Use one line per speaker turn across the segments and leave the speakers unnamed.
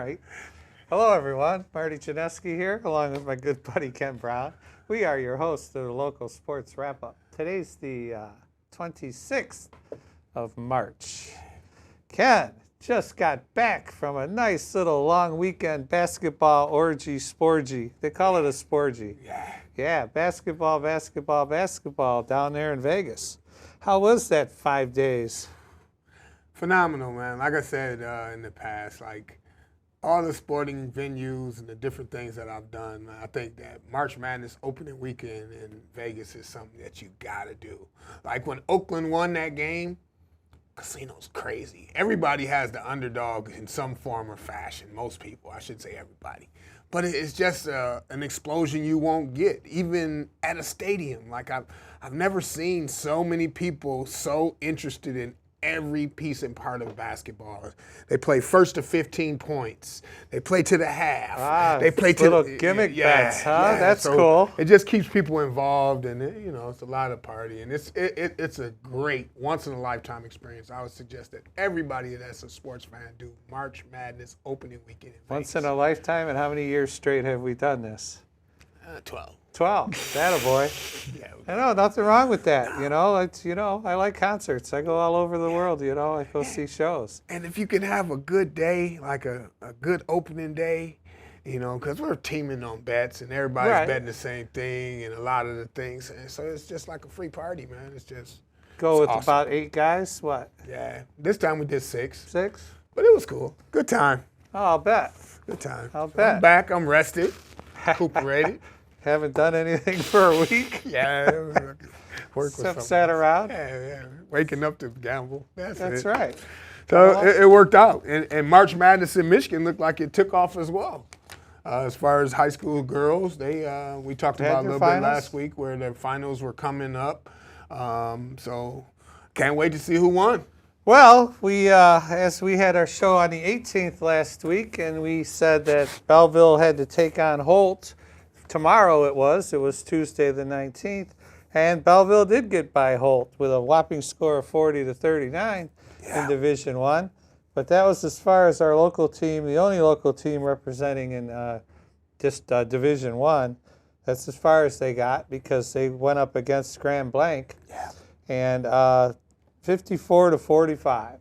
right. Hello, everyone. Marty Janeski here, along with my good buddy Ken Brown. We are your hosts of the local sports wrap-up. Today's the 26th of March. Ken just got back from a nice little long weekend basketball orgy, sporgy. They call it a sporgy. Yeah, basketball down there in Vegas. How was that 5 days?
Phenomenal, man. Like I said in the past, like all the sporting venues and the different things that I've done, I think that March Madness opening weekend in Vegas is something that you got to do. Like when Oakland won that game, casino's crazy. Everybody has the underdog in some form or fashion. Most people, I should say everybody. But it's just an explosion you won't get, even at a stadium. Like I've never seen so many people so interested in every piece and part of basketball. They play first to 15 points. They play to the half. They play to
little gimmick bets, huh? That's so cool.
It just keeps people involved, and it's a lot of party, and it's a great once in a lifetime experience. I would suggest that everybody that's a sports fan do March Madness opening weekend in Vegas.
Once in a lifetime, and how many years straight have we done this?
12.
12. Attaboy.
Yeah.
I know, nothing wrong with that. I like concerts. I go all over the world, I go see shows.
And if you can have a good day, like a good opening day, because we're teaming on bets and everybody's betting the same thing and a lot of the things. And so it's just like a free party, man. It's
Go with
awesome.
About 8 guys? What?
Yeah. This time we did 6.
6?
But it was cool. Good time.
Oh, I'll bet.
Good time.
I'll bet.
I'm back. I'm rested. Recuperated.
Haven't done anything for a week?
Yeah. Work
Except sat around?
Yeah. Waking up to gamble. That's
right.
So it worked out. And March Madness in Michigan looked like it took off as well. As far as high school girls, we talked about a little bit last week where their finals were coming up. So can't wait to see who won.
Well, as we had our show on the 18th last week, and we said that Belleville had to take on Holt. Tomorrow it was Tuesday the 19th, and Belleville did get by Holt with a whopping score of 40-39 in Division I. But that was as far as our local team, the only local team representing in Division I. That's as far as they got because they went up against Grand Blanc.
Yeah.
And 54-45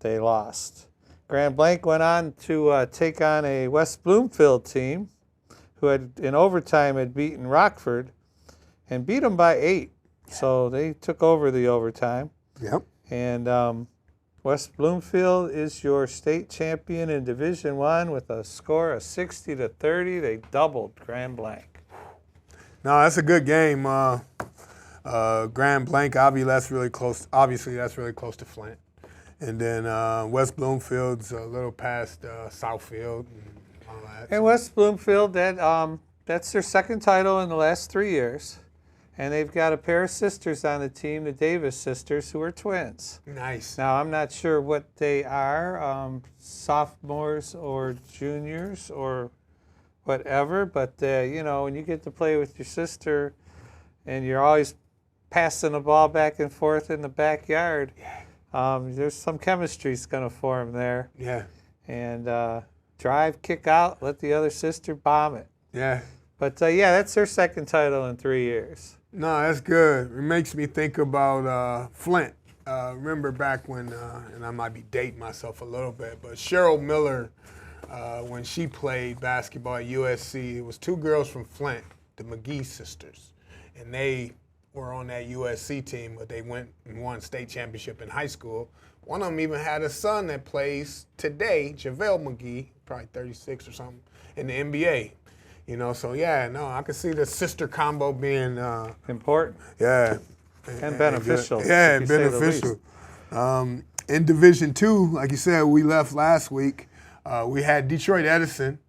they lost. Grand Blanc went on to take on a West Bloomfield team who in overtime had beaten Rockford and beat them by 8. So they took over the overtime.
Yep.
And West Bloomfield is your state champion in Division I with a score of 60-30. They doubled Grand Blanc.
No, that's a good game. Grand Blanc, obviously that's really close to Flint. And then West Bloomfield's a little past Southfield.
And West Bloomfield, that's their second title in the last 3 years. And they've got a pair of sisters on the team, the Davis sisters, who are twins.
Nice.
Now, I'm not sure what they are, sophomores or juniors or whatever, but, when you get to play with your sister and you're always passing the ball back and forth in the backyard, there's some chemistry's going to form there.
Yeah.
And drive, kick out, let the other sister bomb it.
Yeah.
But, that's their second title in 3 years.
No, that's good. It makes me think about Flint. Remember back when, and I might be dating myself a little bit, but Cheryl Miller, when she played basketball at USC, it was 2 girls from Flint, the McGee sisters. And they were on that USC team, but they went and won state championship in high school. One of them even had a son that plays today, JaVale McGee, probably 36 or something, in the NBA. I can see the sister combo being
important.
Yeah.
And beneficial.
Yeah, beneficial. In Division II, like you said, we left last week. We had Detroit Edison,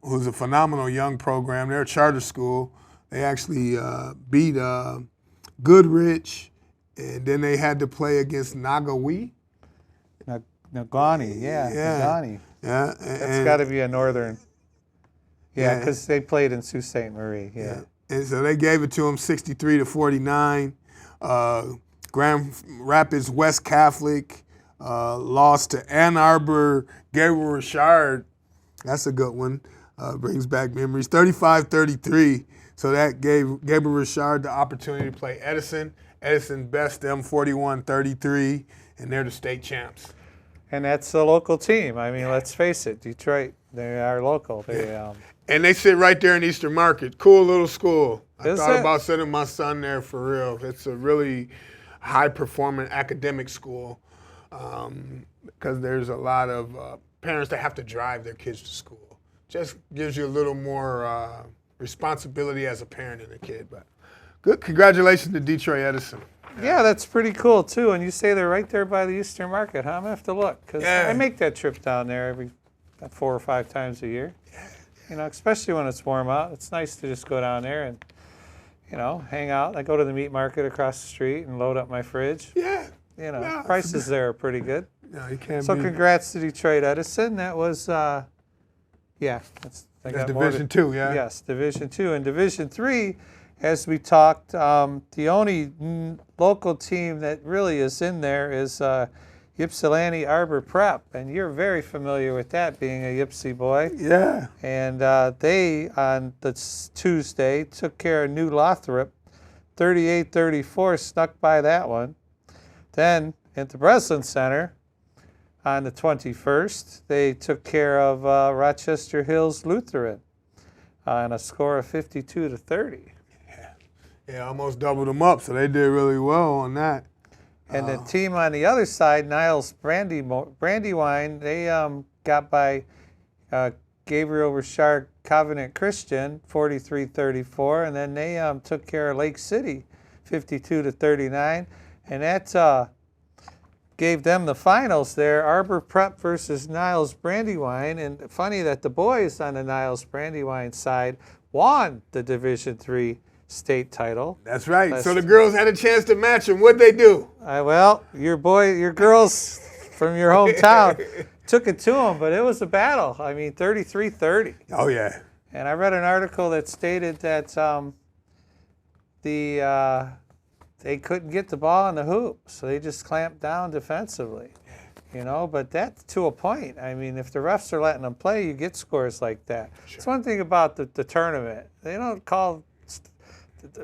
who's a phenomenal young program. They're a charter school. They actually beat Goodrich, and then they had to play against Nagawee.
Nagani, Nagani.
Yeah.
That's got to be a northern. Yeah, because they played in Sault Ste. Marie. Yeah.
And so they gave it to them 63-49. Grand Rapids West Catholic lost to Ann Arbor. Gabriel Richard, that's a good one. Brings back memories. 35-33. So that gave Gabriel Richard the opportunity to play Edison. Edison best them 41-33, and they're the state champs.
And that's a local team. I mean, let's face it, Detroit, they are local.
And they sit right there in Eastern Market. Cool little school. I thought
it?
about sending my son there for real. It's a really high-performing academic school because there's a lot of parents that have to drive their kids to school. Just gives you a little more responsibility as a parent and a kid. But good, congratulations to Detroit Edison.
Yeah, that's pretty cool too. And you say they're right there by the Eastern Market, huh? I'm gonna have to look because I make that trip down there every 4 or 5 times a year. You know, especially when it's warm out. It's nice to just go down there and, you know, hang out. I go to the meat market across the street and load up my fridge.
Yeah.
You know, prices there are pretty good.
No, you can't.
So congrats to Detroit Edison. That was, that's
Division II, yeah.
Yes, Division II. And Division III, as we talked, the only local team that really is in there is Ypsilanti Arbor Prep, and you're very familiar with that, being a Ypsi boy.
Yeah.
And they, on the Tuesday, took care of New Lothrop, 38-34, snuck by that one. Then at the Breslin Center, on the 21st, they took care of Rochester Hills Lutheran on a score of 52-30.
Yeah, almost doubled them up, so they did really well on that.
And the team on the other side, Niles Brandywine, they got by Gabriel Richard Covenant Christian, 43-34, and then they took care of Lake City, 52-39, and that gave them the finals there, Arbor Prep versus Niles Brandywine. And funny that the boys on the Niles Brandywine side won the Division III state title.
That's right. So the girls had a chance to match them. What'd they do?
Well, your girls from your hometown took it to them, but it was a battle. I mean, 33-30.
Oh, yeah.
And I read an article that stated that they couldn't get the ball in the hoop, so they just clamped down defensively. You know, but that's to a point. I mean, if the refs are letting them play, you get scores like that. Sure. It's one thing about the tournament. They don't call.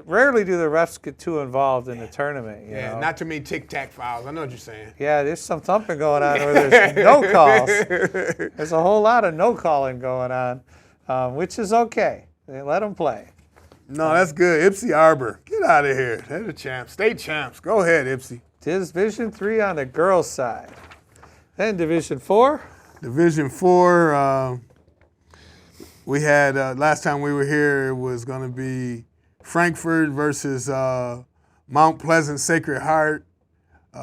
Rarely do the refs get too involved in the tournament. You know?
Not too many tic-tac fouls. I know what you're saying.
Yeah, there's some thumping going on where there's no calls. There's a whole lot of no calling going on, which is okay. They let them play.
No, that's good. Ypsi Arbor, get out of here. They're the champs, state champs. Go ahead, Ypsi.
Division III on the girls' side. Then Division IV.
Division IV, we had, last time we were here, it was going to be Frankfort versus Mount Pleasant Sacred Heart.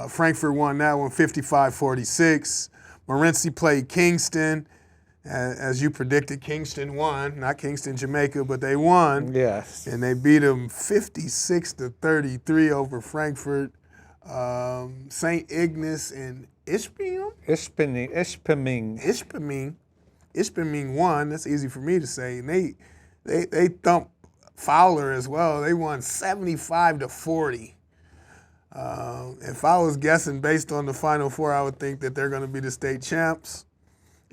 Frankfort won that one 55-46. Morenci played Kingston. As you predicted, Kingston won. Not Kingston, Jamaica, but they won.
Yes.
And they beat them 56-33 over Frankfort. St. Ignace and Ishpeming won. That's easy for me to say. And they thumped Fowler as well. They won 75-40. If I was guessing based on the Final Four, I would think that they're going to be the state champs.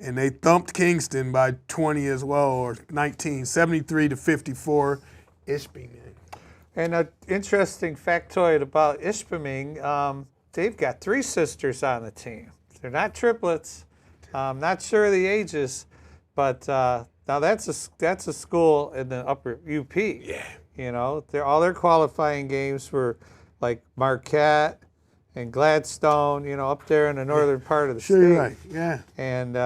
And they thumped Kingston by 20 as well, or 19, 73-54. Ishpeming.
And an interesting factoid about Ishpeming, they've got 3 sisters on the team. They're not triplets. I'm not sure of the ages, but now that's a school in the upper UP.
Yeah.
You know, all their qualifying games were like Marquette and Gladstone, you know, up there in the northern part of the state.
Sure, you're right. Yeah.
And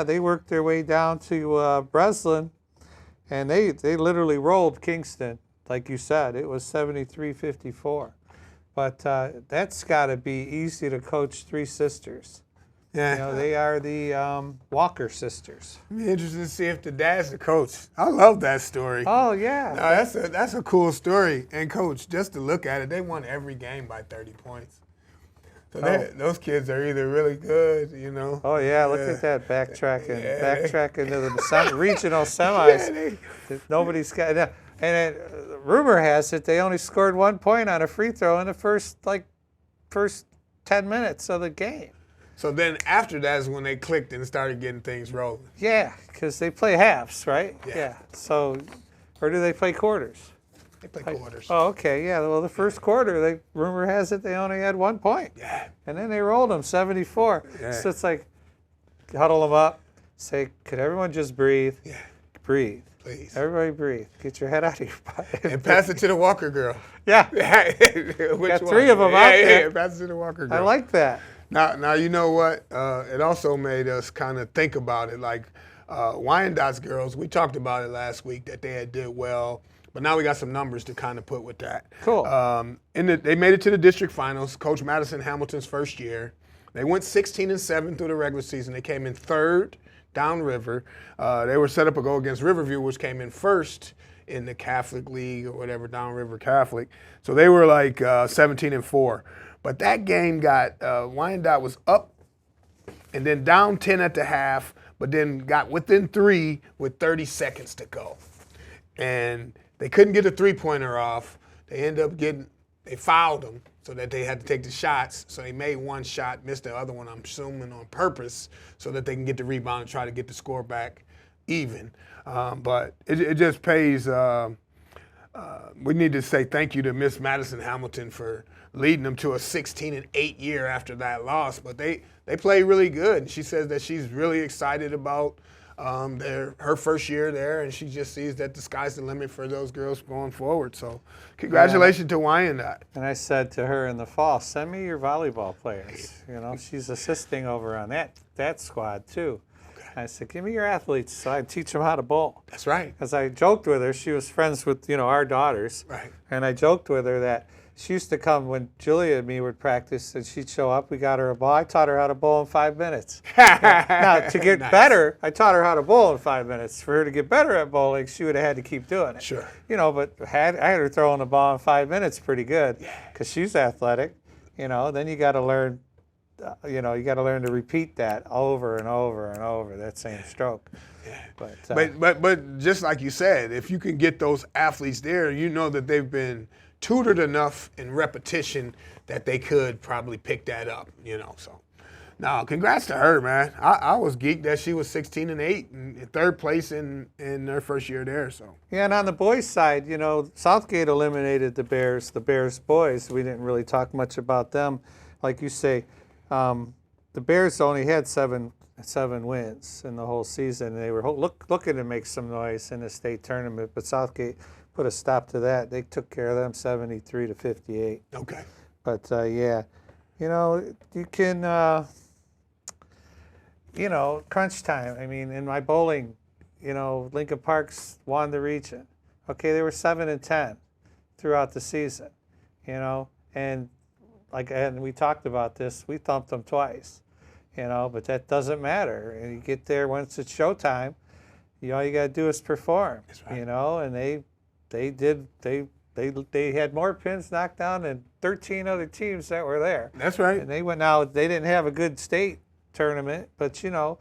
they worked their way down to Breslin, and they literally rolled Kingston, like you said. It was 73-54. But that's got to be easy to coach 3 sisters.
Yeah.
You know, they are the Walker sisters.
It'd be interesting to see if the dad's the coach. I love that story.
Oh, yeah.
No, that's a cool story. And, Coach, just to look at it, they won every game by 30 points. So those kids are either really good, you know.
Oh, yeah, look at that, backtracking to the regional semis. Nobody's got – and rumor has it they only scored 1 point on a free throw in the first 10 minutes of the game.
So then after that is when they clicked and started getting things rolling.
Yeah, because they play halves, right?
Yeah.
So, or do they play quarters?
They play quarters.
Oh, okay. Yeah. Well, the first quarter, rumor has it they only had 1 point.
Yeah.
And then they rolled them 74.
Yeah.
So it's like, huddle them up, say, could everyone just breathe?
Yeah.
Breathe.
Please.
Everybody breathe. Get your head out of your body.
And pass it to the Walker girl.
Yeah.
Which
Got
one?
3 of them out there.
Yeah, pass it to the Walker girl.
I like that.
Now you know what? It also made us kind of think about it. Like Wyandottes girls, we talked about it last week that they had did well, but now we got some numbers to kind of put with that.
Cool.
They made it to the district finals. Coach Madison Hamilton's first year. They went 16-7 through the regular season. They came in third downriver. They were set up a go against Riverview, which came in first in the Catholic League or whatever, Downriver Catholic. So they were like 17-4. But that game got Wyandotte was up and then down 10 at the half, but then got within 3 with 30 seconds to go. And they couldn't get a three-pointer off. They fouled them so that they had to take the shots. So they made one shot, missed the other one, I'm assuming on purpose, so that they can get the rebound and try to get the score back even. But it just pays. We need to say thank you to Miss Madison Hamilton for leading them to a 16-8 year after that loss. But they played really good. And she says that she's really excited about her first year there, and she just sees that the sky's the limit for those girls going forward. So congratulations to Wyandotte.
And I said to her in the fall, send me your volleyball players. You know, she's assisting over on that squad too. I said, give me your athletes so I teach them how to bowl.
That's right.
Because I joked with her, she was friends with, our daughters.
Right.
And I joked with her that she used to come when Julia and me would practice, and she'd show up, we got her a ball. I taught her how to bowl in 5 minutes. Now, to get
Nice.
better, I taught her how to bowl in 5 minutes. For her to get better at bowling, she would have had to keep doing it.
Sure.
But I had her throwing the ball in 5 minutes pretty good because she's athletic. Then you got to learn. You got to learn to repeat that over and over and over, that same stroke.
Yeah. But just like you said, if you can get those athletes there, you know that they've been tutored enough in repetition that they could probably pick that up, So, now, congrats to her, man. I was geeked that she was 16-8 in third place in her first year there. So.
Yeah, and on the boys' side, Southgate eliminated the Bears boys. We didn't really talk much about them, like you say. The Bears only had seven wins in the whole season. They were looking to make some noise in the state tournament, but Southgate put a stop to that. They took care of them 73-58.
Okay.
But you can, crunch time. I mean, in my bowling, Lincoln Parks won the region. Okay, they were 7-10 throughout the season, and we talked about this, we thumped them twice, but that doesn't matter. And you get there once it's showtime, all you got to do is perform.
That's right.
And they had more pins knocked down than 13 other teams that were there.
That's right.
And they went out, they didn't have a good state tournament, but you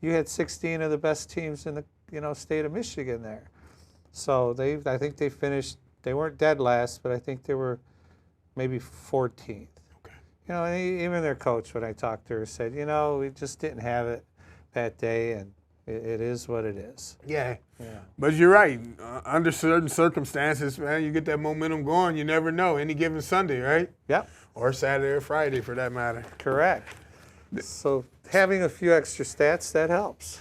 had 16 of the best teams in the state of Michigan there. So I think they finished, they weren't dead last, but I think they were maybe 14th. And even their coach, when I talked to her, said, we just didn't have it that day, and it is what it is.
Yeah. But you're right. Under certain circumstances, man, you get that momentum going. You never know. Any given Sunday, right?
Yep.
Or Saturday or Friday, for that matter.
Correct. So having a few extra stats, that helps.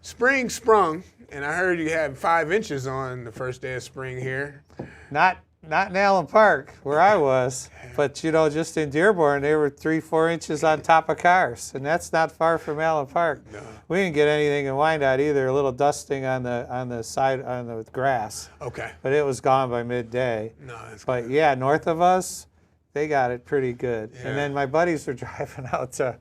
Spring sprung, and I heard you had 5 inches on the first day of spring here.
Not in Allen Park, where I was, but just in Dearborn, they were 3-4 inches on top of cars, and that's not far from Allen Park.
No.
We didn't get anything in Wyandotte either. A little dusting on the side on the grass.
Okay.
But it was gone by midday.
No, that's
But
good.
yeah, north of us, they got it pretty good.
Yeah.
And then my buddies were driving out to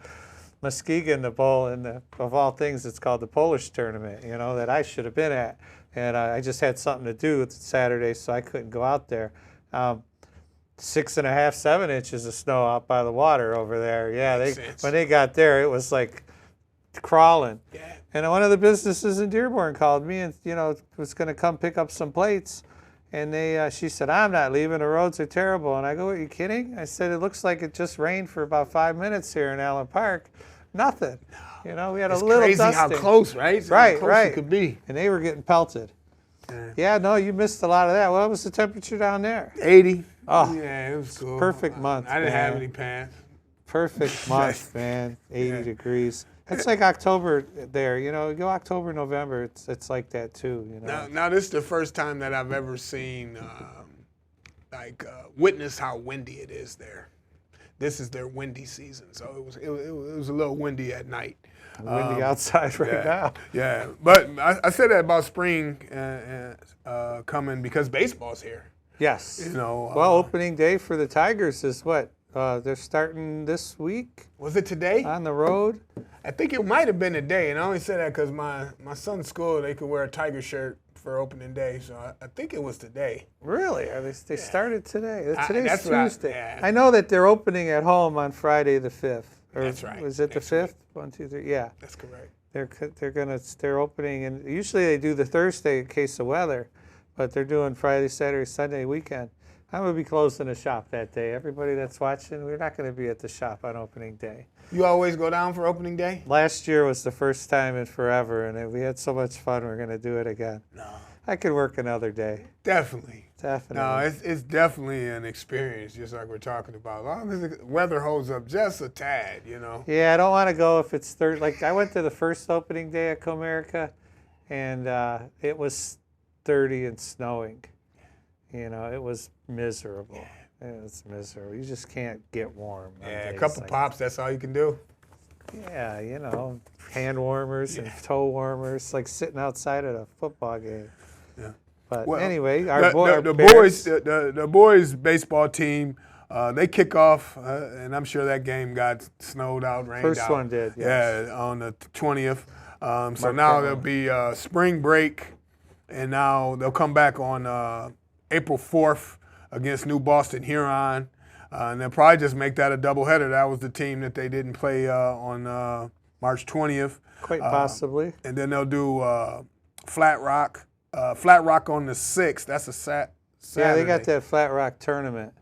Muskegon to bowl in of all things, it's called the Polish tournament. That I should have been at. And I just had something to do Saturday, so I couldn't go out there. 6.5, 7 inches of snow out by the water over there. Yeah, when they got there, it was like crawling.
Yeah.
And one of the businesses in Dearborn called me and was going to come pick up some plates. And she said, I'm not leaving. The roads are terrible. And I go, are you kidding? I said, it looks like it just rained for about 5 minutes here in Allen Park. Nothing. You know, we had
It's
a little
crazy
dusting.
how close, right? So
Right,
how close
right.
it could be.
And they were getting pelted.
Yeah.
Yeah, no, you missed a lot of that. What was the temperature down there?
80.
Oh,
Yeah, it was cool.
perfect month,
I didn't have
man.
any pants.
perfect month, man. 80
Yeah.
degrees. It's like October there. You know, go October, November. It's like that too. You know.
Now this is the first time that I've ever seen, witness how windy it is there. This is their windy season, so it was a little windy at night.
Windy outside right now.
Yeah, but I said that about spring coming because baseball's here.
Yes.
You know.
Well, opening day for the Tigers is what? They're starting this week
Was it today?
on the road.
I think it might have been today, and I only say that because my son's school they could wear a Tiger shirt for opening day, so I think it was today.
Really? Are they started today? Today's
that's what
Tuesday.
yeah.
I know that they're opening at home on Friday the 5th. Or
That's right.
Was it the
Next week.
5th? 1, 2, 3. Yeah.
That's correct.
They're opening, and usually they do the Thursday in case of weather, but they're doing Friday, Saturday, Sunday weekend. I'm gonna be closing the shop that day. Everybody that's watching, we're not gonna be at the shop on opening day.
You always go down for opening day?
Last year was the first time in forever, and we had so much fun. We're gonna do it again.
No.
I could work another day.
Definitely.
Definitely.
No, it's definitely an experience, just like we're talking about. As long as the weather holds up just a tad, you know.
Yeah, I don't want to go if it's third. Like I went to the first opening day at Comerica, and it was 30 and snowing. You know, it was miserable. It was miserable. You just can't get warm. on
Yeah, a
days
couple
like
pops, that's all you can do.
Yeah, you know, hand warmers and toe warmers, like sitting outside at a football game.
Yeah.
But
Well,
anyway, our
the
Bears-
boys baseball team, they kick off, and I'm sure that game got snowed out, rained
First
out.
one did, yes.
Yeah, on the 20th. So
Mark
now
Cameron.
there'll be spring break, and now they'll come back on April 4th against New Boston Huron. And they'll probably just make that a doubleheader. That was the team that they didn't play on March 20th.
quite possibly.
And then they'll do Flat Rock. Flat Rock on the 6th. That's a Saturday.
Yeah, they got that Flat Rock tournament.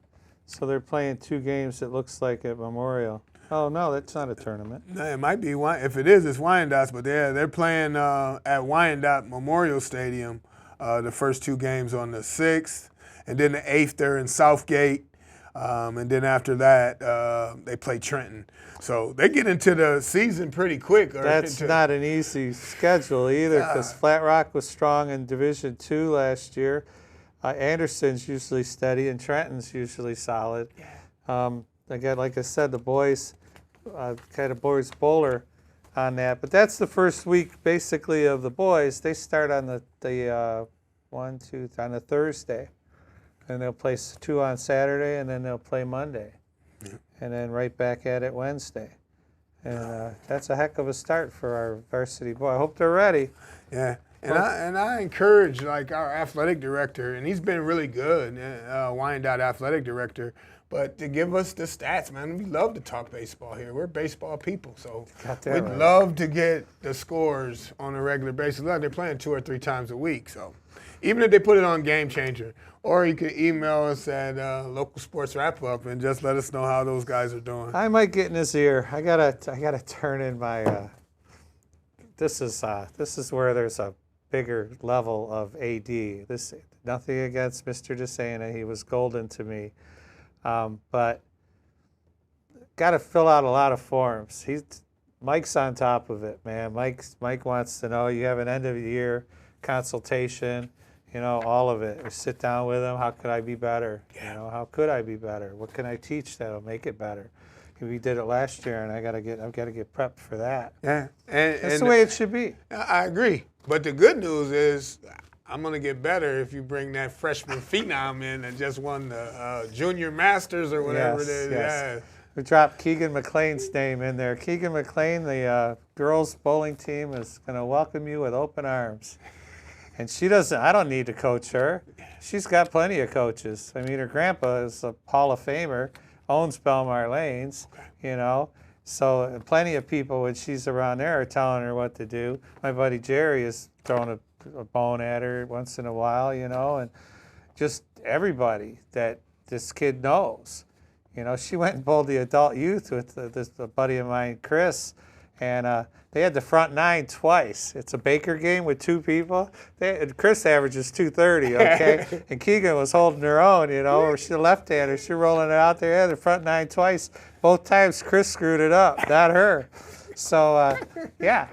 So they're playing 2 games, it looks like, at Memorial. Oh, no, that's not a tournament.
No, it might be. If it is, it's Wyandotte. But they're playing at Wyandotte Memorial Stadium the first 2 games on the 6th. And then the 8th, they're in Southgate. And then after that, they play Trenton. So they get into the season pretty quick.
That's not an easy schedule either, because Flat Rock was strong in Division II last year. Anderson's usually steady, and Trenton's usually solid. Again, like I said, the boys kind of boys bowler on that. But that's the first week, basically, of the boys. They start on the on a Thursday. And they'll play 2 on Saturday, and then they'll play Monday. And then right back at it Wednesday. And that's a heck of a start for our varsity boy. I hope they're ready.
Yeah. And I encourage like our athletic director, and he's been really good, Wyandotte athletic director, but to give us the stats, man. We love to talk baseball here. We're baseball people, so
Got that
we'd
right.
love to get the scores on a regular basis. Look, they're playing 2 or 3 times a week, so even if they put it on Game Changer, or you can email us at Local Sports Wrap Up and just let us know how those guys are doing.
I might get in his ear. I gotta turn in my. This is where there's a bigger level of AD. This nothing against Mr. DeSena. He was golden to me, but got to fill out a lot of forms. Mike's on top of it, man. Mike wants to know. You have an end of the year consultation. You know, all of it. We sit down with him. How could I be better?
Yeah.
You know, how could I be better? What can I teach that'll make it better? We did it last year, and I've got to get prepped for that.
Yeah,
That's the way it should be.
I agree. But the good news is I'm going to get better if you bring that freshman phenom in that just won the Junior Masters or whatever it is.
Yes. We dropped Keegan McLean's name in there. Keegan McLean, the girls bowling team, is going to welcome you with open arms. And she doesn't, I don't need to coach her. She's got plenty of coaches. I mean, her grandpa is a Hall of Famer, owns Belmar Lanes, you know. So plenty of people, when she's around there, are telling her what to do. My buddy Jerry is throwing a bone at her once in a while, you know, and just everybody that this kid knows. You know, she went and bowled the adult youth with a buddy of mine, Chris, And they had the front nine twice. It's a Baker game with two people. Chris averages 230, okay? And Keegan was holding her own, you know, or she's a left-hander. She's rolling it out there. Yeah, the front nine twice. Both times Chris screwed it up, not her. So, yeah,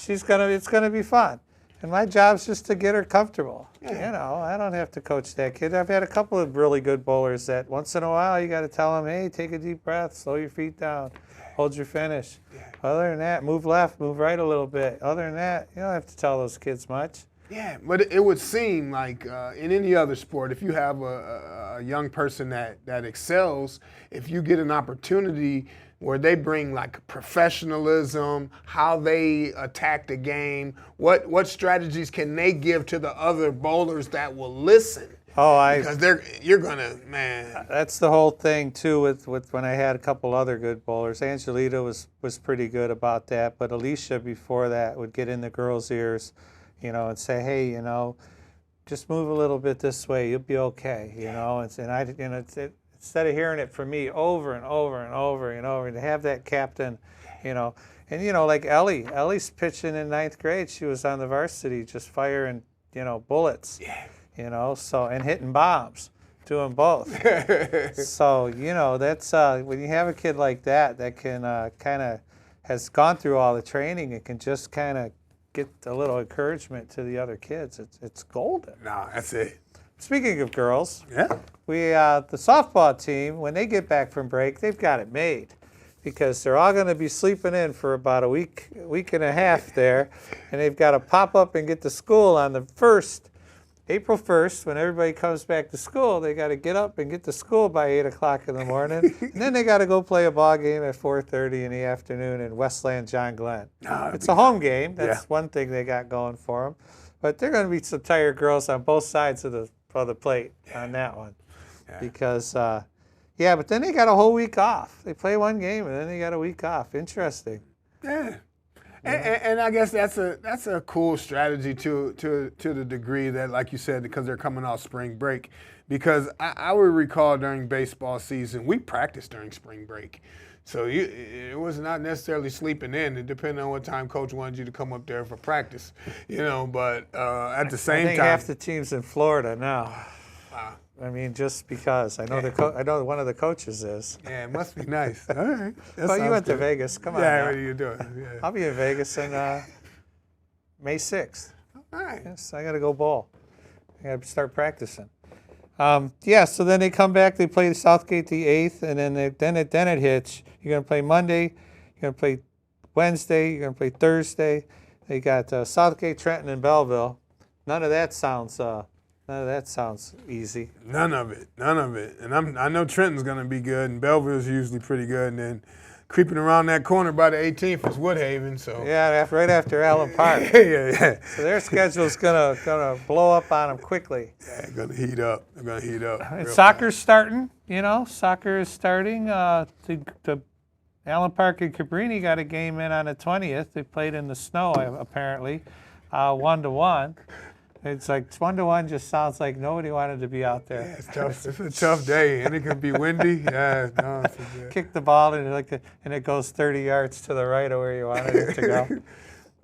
it's gonna be fun. And my job's just to get her comfortable. You know, I don't have to coach that kid. I've had a couple of really good bowlers that once in a while you got to tell them, hey, take a deep breath, slow your feet down, hold your finish. Other than that, move left, move right a little bit. Other than that, you don't have to tell those kids much.
Yeah, but it would seem like in any other sport, if you have a young person that excels, if you get an opportunity where they bring like professionalism, how they attack the game, what strategies can they give to the other bowlers that will listen? Because you're gonna, man.
That's the whole thing too with when I had a couple other good bowlers. Angelita was pretty good about that, but Alicia before that would get in the girls' ears, you know, and say, hey, you know, just move a little bit this way, you'll be okay, you know. And I, you know, instead of hearing it from me over and over and over and over, and to have that captain, you know, and you know, like Ellie's pitching in 9th grade, she was on the varsity, just firing, you know, bullets.
Yeah.
You know, so, and hitting bombs, doing both. So, you know, that's when you have a kid like that can kind of has gone through all the training and can just kind of get a little encouragement to the other kids. It's golden.
No, that's it.
Speaking of girls,
Yeah.
The softball team, when they get back from break, they've got it made, because they're all going to be sleeping in for about a week and a half there, and they've got to pop up and get to school on the April 1st, when everybody comes back to school. They got to get up and get to school by 8 o'clock in the morning, and then they got to go play a ball game at 4:30 in the afternoon in Westland John Glenn. It's a home game. That's one thing they got going for them. But they're going to be some tired girls on both sides of the plate on that one.
Yeah.
Because, but then they got a whole week off. They play one game, and then they got a week off. Interesting.
Yeah. And I guess that's a cool strategy to the degree that, like you said, because they're coming off spring break. Because I would recall during baseball season, we practiced during spring break. So it was not necessarily sleeping in. It depended on what time coach wanted you to come up there for practice, you know. But at the same
I think
time,
half the team's in Florida now.
wow.
I mean, just because I know I know one of the coaches is.
Yeah, it must be nice. All right.
Well, you went to Vegas. Come on.
Yeah,
now.
what are you doing? Yeah.
I'll be in Vegas on May 6th.
All right.
Yes, I got to go bowl. I got to start practicing. So then they come back. They play Southgate the 8th, and then it hits. You're going to play Monday. You're going to play Wednesday. You're going to play Thursday. They got Southgate, Trenton, and Belleville. None of that sounds easy.
None of it. And I know Trenton's going to be good, and Belleville's usually pretty good. And then creeping around that corner by the 18th is Woodhaven. So
yeah, right after Allen Park.
yeah.
So their schedule's gonna blow up on them quickly.
Yeah, they're going to heat up.
And soccer's starting. You know, soccer is starting. The Allen Park and Cabrini got a game in on the 20th. They played in the snow apparently, 1-1. It's like 1-1 just sounds like nobody wanted to be out there.
Yeah, it's tough. It's a tough day, and it can be windy. Yeah, no,
Kick the ball and it goes 30 yards to the right of where you wanted it to go.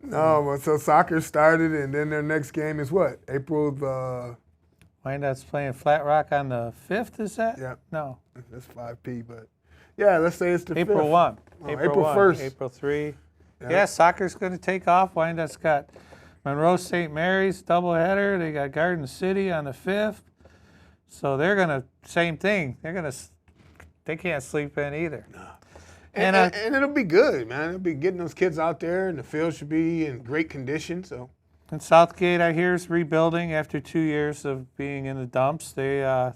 No, but so soccer started, and then their next game is what? April the.
Wyandottes playing Flat Rock on the 5th. Is that?
Yeah.
No.
That's 5P, but yeah, let's say it's the
April
5th.
1.
Oh, April 1st.
April 3.
Yeah.
Yeah, soccer's going to take off. Wyandottes got Monroe St. Mary's doubleheader. They got Garden City on the 5th. So they're going to, same thing. They can't sleep in either.
No. And it'll be good, man. It'll be getting those kids out there, and the field should be in great condition. So.
And Southgate, I hear, is rebuilding after 2 years of being in the dumps. They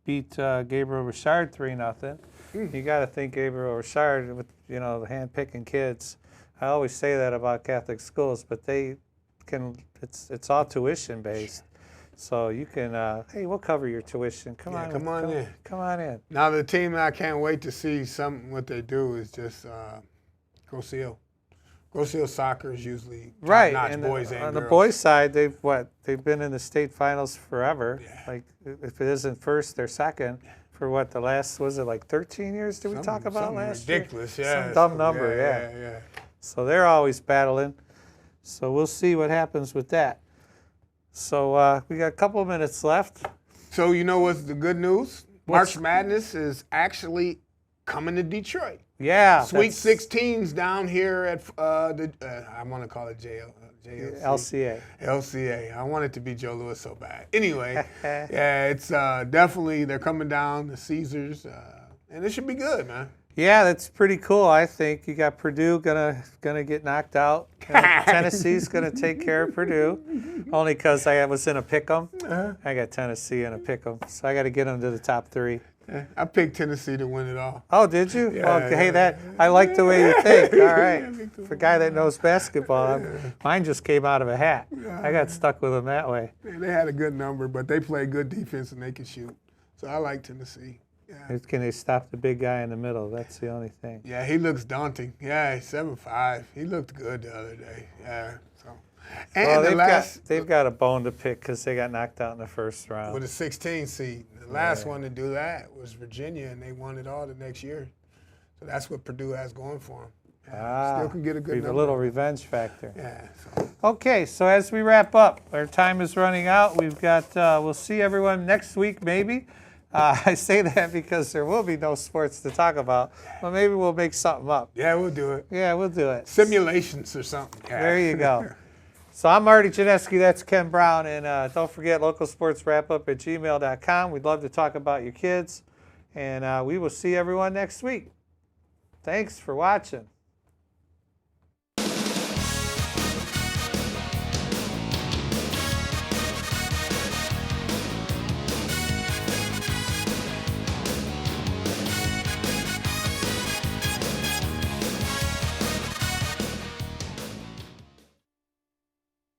beat Gabriel Richard 3-0. You got to think Gabriel Richard, with the hand-picking kids. I always say that about Catholic schools, but they can. It's all tuition based, so you can. Hey, we'll cover your tuition. Come on in. Come on in.
Now the team that I can't wait to see what they do is just Grosse Ile. Grosse Ile soccer is usually
right.
top-notch
And
boys and
on
girls.
the boys' side, they've been in the state finals forever.
Yeah.
Like if it isn't first, they're second. For what was it like 13 years? Did we talk about last
ridiculous,
year?
yeah.
Some dumb number, yeah. So they're always battling. So we'll see what happens with that. So we got a couple of minutes left.
So you know what's the good news? March Madness is actually coming to Detroit.
Yeah.
Sweet 16's down here at I want to call it JLC.
LCA.
LCA. I want it to be Joe Louis so bad. Anyway, yeah, it's definitely, they're coming down to Caesars, and it should be good, man.
Yeah, that's pretty cool. I think you got Purdue gonna get knocked out. Tennessee's gonna take care of Purdue, only because I was in a pick'em. I got Tennessee in a pick'em, so I got to get them to the top 3.
Yeah, I picked Tennessee to win it all.
Oh, did you?
Yeah,
well, hey, that I like the way you think. All right, for a guy that knows basketball, mine just came out of a hat. I got stuck with them that way.
They had a good number, but they play good defense and they can shoot. So I like Tennessee. Yeah.
Can they stop the big guy in the middle? That's the only thing.
Yeah, he looks daunting. Yeah, he's 7'5". He looked good the other day. Yeah. So. And
well, they've got a bone to pick because they got knocked out in the first round.
With a 16 seed. The last one to do that was Virginia, and they won it all the next year. So that's what Purdue has going for them. Yeah, still can get a good number.
A little revenge factor.
Yeah. So.
Okay, so as we wrap up, our time is running out. We've got, we'll see everyone next week maybe. I say that because there will be no sports to talk about, but maybe we'll make something up.
Yeah, we'll do it.
Yeah, we'll do it.
Simulations or something. Yeah.
There you go. So I'm Marty Janeski, that's Ken Brown, and don't forget localsportswrapup@gmail.com. We'd love to talk about your kids, and we will see everyone next week. Thanks for watching.